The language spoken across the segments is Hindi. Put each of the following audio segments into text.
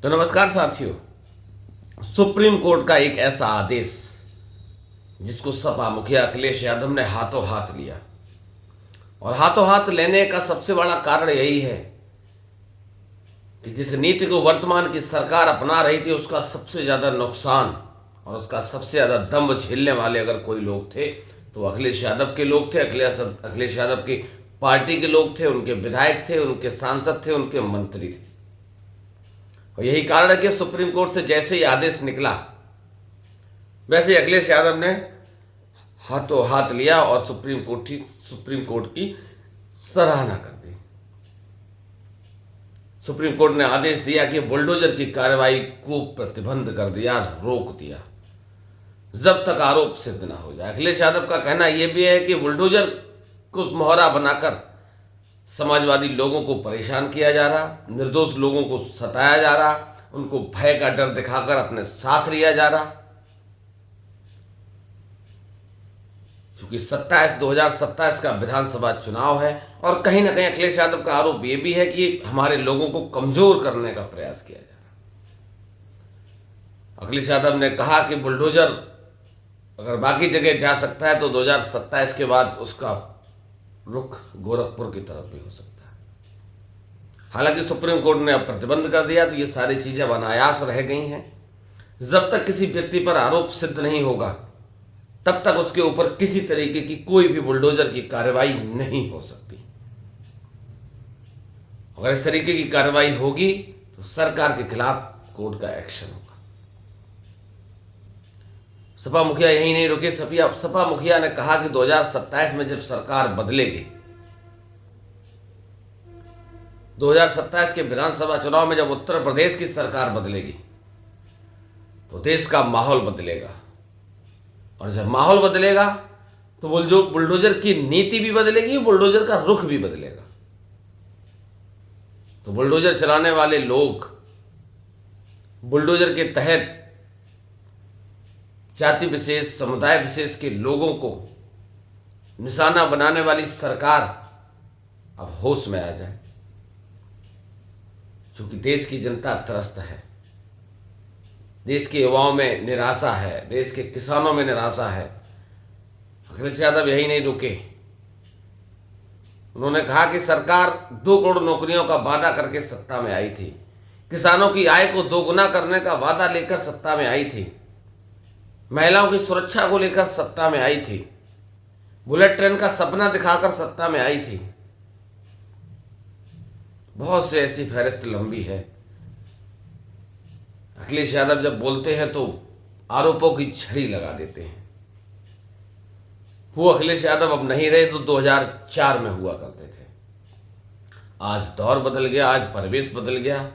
तो नमस्कार साथियों। सुप्रीम कोर्ट का एक ऐसा आदेश जिसको सपा मुखिया अखिलेश यादव ने हाथों हाथ लिया, और हाथों हाथ लेने का सबसे बड़ा कारण यही है कि जिस नीति को वर्तमान की सरकार अपना रही थी उसका सबसे ज्यादा नुकसान और उसका सबसे ज्यादा दम्भ झेलने वाले अगर कोई लोग थे तो अखिलेश यादव के लोग थे। अखिलेश यादव की पार्टी के लोग थे, उनके विधायक थे, उनके सांसद थे, उनके मंत्री थे। और यही कारण है कि सुप्रीम कोर्ट से जैसे ही आदेश निकला वैसे ही अखिलेश यादव ने हाथों हाथ लिया और सुप्रीम कोर्ट की सराहना कर दी। सुप्रीम कोर्ट ने आदेश दिया कि बुलडोजर की कार्रवाई को प्रतिबंध कर दिया, रोक दिया जब तक आरोप सिद्ध ना हो जाए। अखिलेश यादव का कहना यह भी है कि बुलडोजर को मोहरा बनाकर समाजवादी लोगों को परेशान किया जा रहा, निर्दोष लोगों को सताया जा रहा, उनको भय का डर दिखाकर अपने साथ लिया जा रहा। क्योंकि 2027 का विधानसभा चुनाव है और कहीं ना कहीं अखिलेश यादव का आरोप यह भी है कि हमारे लोगों को कमजोर करने का प्रयास किया जा रहा। अखिलेश यादव ने कहा कि बुलडोजर अगर बाकी जगह जा सकता है तो 2027 के बाद उसका रुख गोरखपुर की तरफ भी हो सकता है। हालांकि सुप्रीम कोर्ट ने अब प्रतिबंध कर दिया तो ये सारी चीजें अनायास रह गई हैं। जब तक किसी व्यक्ति पर आरोप सिद्ध नहीं होगा तब तक उसके ऊपर किसी तरीके की कोई भी बुलडोजर की कार्रवाई नहीं हो सकती। अगर इस तरीके की कार्रवाई होगी तो सरकार के खिलाफ कोर्ट का एक्शन होगा। सपा मुखिया यही नहीं रुके। सपा मुखिया ने कहा कि 2027 में जब सरकार बदलेगी, 2027 के विधानसभा चुनाव में जब उत्तर प्रदेश की सरकार बदलेगी तो देश का माहौल बदलेगा, और जब माहौल बदलेगा तो बुलडोजर की नीति भी बदलेगी, बुलडोजर का रुख भी बदलेगा। तो बुलडोजर चलाने वाले लोग, बुलडोजर के तहत जाति विशेष, समुदाय विशेष के लोगों को निशाना बनाने वाली सरकार अब होश में आ जाए, क्योंकि देश की जनता त्रस्त है, देश के युवाओं में निराशा है, देश के किसानों में निराशा है। अखिलेश यादव यही नहीं रुके। उन्होंने कहा कि सरकार 2 करोड़ नौकरियों का वादा करके सत्ता में आई थी, किसानों की आय को दोगुना करने का वादा लेकर सत्ता में आई थी, महिलाओं की सुरक्षा को लेकर सत्ता में आई थी, बुलेट ट्रेन का सपना दिखाकर सत्ता में आई थी। बहुत से ऐसी फहरिस्त लंबी है। अखिलेश यादव जब बोलते हैं तो आरोपों की झड़ी लगा देते हैं। वो अखिलेश यादव अब नहीं रहे तो 2004 में हुआ करते थे। आज दौर बदल गया, आज परिवेश बदल गया।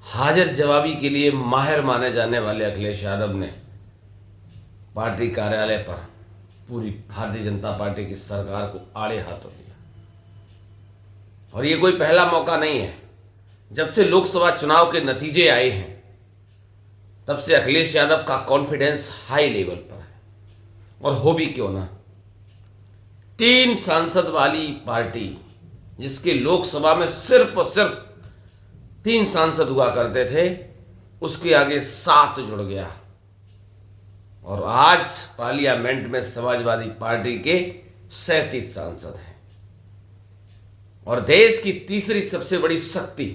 हाजिर जवाबी के लिए माहिर माने जाने वाले अखिलेश यादव ने पार्टी कार्यालय पर पूरी भारतीय जनता पार्टी की सरकार को आड़े हाथों लिया। और ये कोई पहला मौका नहीं है। जब से लोकसभा चुनाव के नतीजे आए हैं तब से अखिलेश यादव का कॉन्फिडेंस हाई लेवल पर है। और हो भी क्यों ना, 3 सांसद वाली पार्टी जिसके लोकसभा में सिर्फ और सिर्फ 3 सांसद हुआ करते थे, उसके आगे 7 जुड़ गया। और आज पार्लियामेंट में समाजवादी पार्टी के 37 सांसद हैं। और देश की तीसरी सबसे बड़ी शक्ति,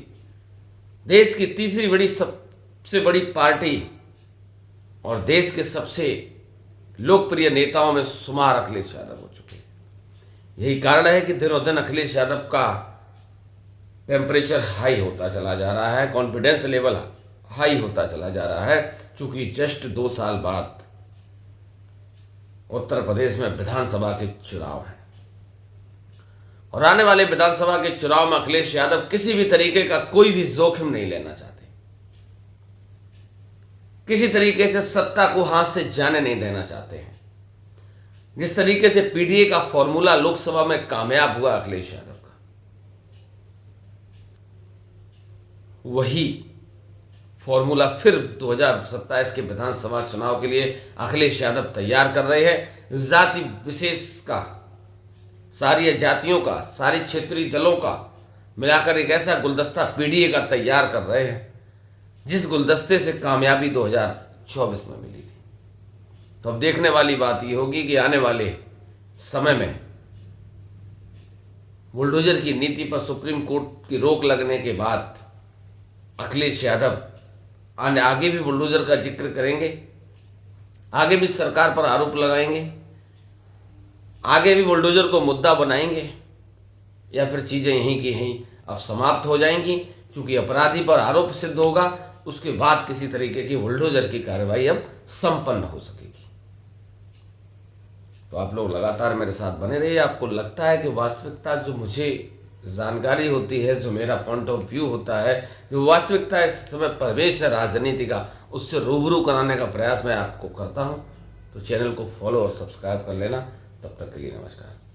देश की तीसरी सबसे बड़ी पार्टी और देश के सबसे लोकप्रिय नेताओं में शुमार अखिलेश यादव हो चुके हैं। यही कारण है कि दिनों दिन अखिलेश यादव का टेम्परेचर हाई होता चला जा रहा है, कॉन्फिडेंस लेवल हाई होता चला जा रहा है, क्योंकि जस्ट 2 साल बाद उत्तर प्रदेश में विधानसभा के चुनाव है। और आने वाले विधानसभा के चुनाव में अखिलेश यादव किसी भी तरीके का कोई भी जोखिम नहीं लेना चाहते, किसी तरीके से सत्ता को हाथ से जाने नहीं देना चाहते हैं। जिस तरीके से पीडीए का फॉर्मूला लोकसभा में कामयाब हुआ अखिलेश यादव का, वही फॉर्मूला फिर 2027 के विधानसभा चुनाव के लिए अखिलेश यादव तैयार कर रहे हैं। जाति विशेष का, सारी जातियों का, सारी क्षेत्रीय दलों का मिलाकर एक ऐसा गुलदस्ता पीडीए का तैयार कर रहे हैं जिस गुलदस्ते से कामयाबी 2024 में मिली थी। तो अब देखने वाली बात ये होगी कि आने वाले समय में बुलडोजर की नीति पर सुप्रीम कोर्ट की रोक लगने के बाद अखिलेश यादव आगे भी बुलडोजर का जिक्र करेंगे, आगे भी सरकार पर आरोप लगाएंगे, आगे भी बुलडोजर को मुद्दा बनाएंगे, या फिर चीज़ें यहीं की यहीं अब समाप्त हो जाएंगी, क्योंकि अपराधी पर आरोप सिद्ध होगा, उसके बाद किसी तरीके की बुलडोजर की कार्रवाई अब संपन्न हो सकेगी। तो आप लोग लगातार मेरे साथ बने रहिए। आपको लगता है कि वास्तविकता जो मुझे जानकारी होती है, जो मेरा पॉइंट ऑफ व्यू होता है, जो वास्तविकता इस समय प्रवेश है राजनीति का, उससे रूबरू कराने का प्रयास मैं आपको करता हूं। तो चैनल को फॉलो और सब्सक्राइब कर लेना। तब तक के लिए नमस्कार।